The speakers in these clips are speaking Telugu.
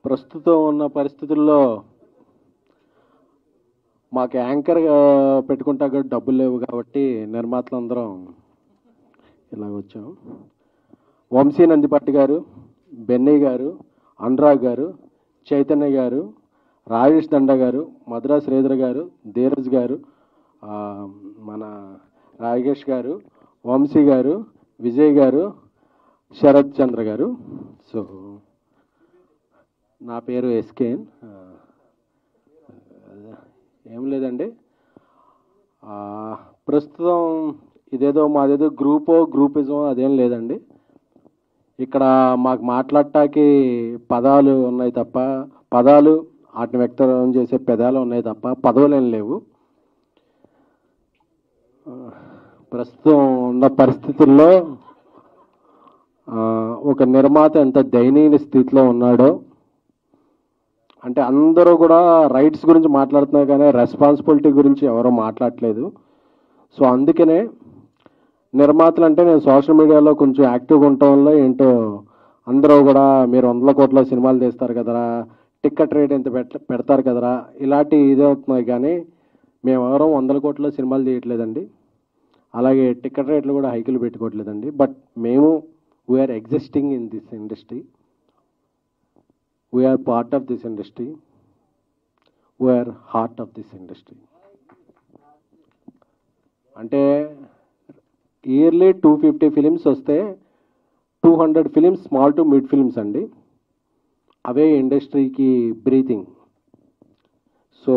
ప్రస్తుతం ఉన్న పరిస్థితుల్లో మాకు యాంకర్ పెట్టుకుంటా డబ్బులు లేవు కాబట్టి నిర్మాతలందరం ఇలా వచ్చాం. వంశీ నందిపట్టి గారు, బెన్నీ గారు, అనురాగ్ గారు, చైతన్య గారు, రాజేష్ దండ గారు, మద్రాస్ శ్రీధర్ గారు, ధీరజ్ గారు, మన రాజేష్ గారు, వంశీ గారు, విజయ్ గారు, శరత్ చంద్ర గారు. సో నా పేరు ఎస్కేఎన్. ఏం లేదండి, ప్రస్తుతం ఇదేదో మాదేదో గ్రూపిజం అదేం లేదండి. ఇక్కడ మాకు మాట్లాడటానికి పదాలు ఉన్నాయి తప్ప, పదాలు వాటిని వ్యక్తం చేసే పెదాలు ఉన్నాయి తప్ప పదవులేం లేవు. ప్రస్తుతం ఉన్న పరిస్థితుల్లో ఒక నిర్మాత ఎంత దయనీయ స్థితిలో ఉన్నాడో, అంటే అందరూ కూడా రైట్స్ గురించి మాట్లాడుతున్నారు కానీ రెస్పాన్సిబిలిటీ గురించి ఎవరో మాట్లాడట్లేదు. సో అందుకనే నిర్మాతలు అంటే నేను సోషల్ మీడియాలో కొంచెం యాక్టివ్గా ఉండటం వల్ల ఏంటో అందరూ కూడా మీరు 100 కోట్ల సినిమాలు తీస్తారు కదరా, టికెట్ రేట్ ఎంత పెడతారు కదరా, ఇలాంటి ఇదే అవుతున్నాయి. కానీ మేము ఎవరో 100 కోట్ల సినిమాలు తీయట్లేదండి, అలాగే టికెట్ రేట్లు కూడా హైకులు పెట్టుకోవట్లేదండి. బట్ మేము we are existing in this industry, we are part of this industry, we are heart of this industry. అంటే ఇయర్లీ 250 ఫిలిమ్స్ వస్తే 200 films small to mid films అండి. అవే ఇండస్ట్రీకి బ్రీతింగ్. సో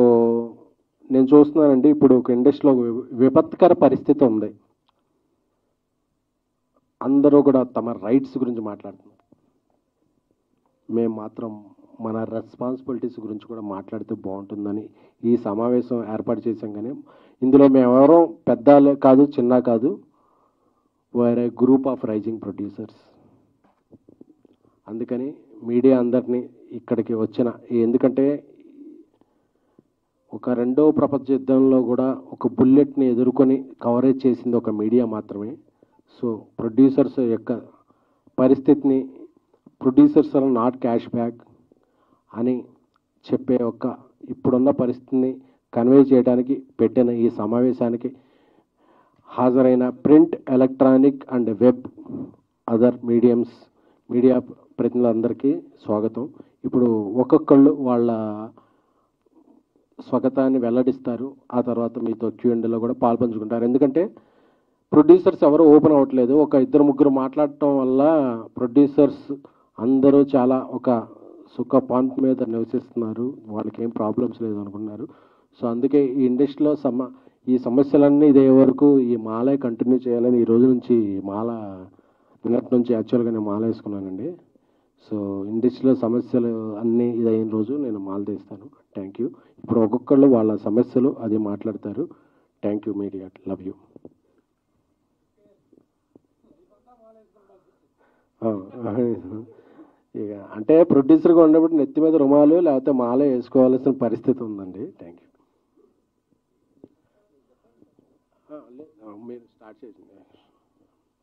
నేను చూస్తున్నానండి, ఇప్పుడు ఒక ఇండస్ట్రీలో విపత్కర పరిస్థితి ఉంది. అందరూ కూడా తమ రైట్స్ గురించి మాట్లాడుతున్నారు, మేము మాత్రం మన రెస్పాన్సిబిలిటీస్ గురించి కూడా మాట్లాడితే బాగుంటుందని ఈ సమావేశం ఏర్పాటు చేశాం. కానీ ఇందులో మేమెవరో పెద్ద కాదు చిన్న కాదు, వేరే గ్రూప్ ఆఫ్ రైజింగ్ ప్రొడ్యూసర్స్. అందుకని మీడియా అందరినీ ఇక్కడికి వచ్చిన, ఎందుకంటే ఒక రెండో ప్రపంచ యుద్ధంలో కూడా ఒక బుల్లెట్ని ఎదుర్కొని కవరేజ్ చేసింది ఒక మీడియా మాత్రమే. సో ప్రొడ్యూసర్స్ యొక్క పరిస్థితిని, producers are not cash back అని చెప్పే ఒక ఇప్పుడున్న పరిస్థితిని కన్వే చేయడానికి పెట్టిన ఈ సమావేశానికి హాజరైన print, electronic and web other media ప్రతినిధులందరికీ స్వాగతం. ఇప్పుడు ఒక్కొక్కళ్ళు వాళ్ళ స్వాగతాన్ని వెల్లడిస్తారు, ఆ తర్వాత మీతో Q&Aలో కూడా పాల్పంచుకుంటారు. ఎందుకంటే ప్రొడ్యూసర్స్ ఎవరు ఓపెన్ అవ్వట్లేదు. ఒక 2-3 మాట్లాడటం వల్ల ప్రొడ్యూసర్స్ అందరూ చాలా ఒక సుఖ పాంత్ మీద నివసిస్తున్నారు, వాళ్ళకి ఏం ప్రాబ్లమ్స్ లేదు అనుకున్నారు. సో అందుకే ఈ ఇండస్ట్రీలో ఈ సమస్యలన్నీ ఇదే వరకు ఈ మాలే కంటిన్యూ చేయాలని ఈ రోజు నుంచి మాల నిన్నటి నుంచి యాక్చువల్గా నేను మాల వేసుకున్నానండి. సో ఇండస్ట్రీలో సమస్యలు అన్నీ ఇదైన రోజు నేను మాల తీస్తాను. Thank you. ఇప్పుడు ఒక్కొక్కళ్ళు వాళ్ళ సమస్యలు అది మాట్లాడతారు. Thank you media, love you. ఇక అంటే ప్రొడ్యూసర్గా ఉన్నప్పుడు నెత్తి మీద రుమాలు లేకపోతే మాల వేసుకోవాల్సిన పరిస్థితి ఉందండి. Thank you. మీరు స్టార్ట్ చేసింది.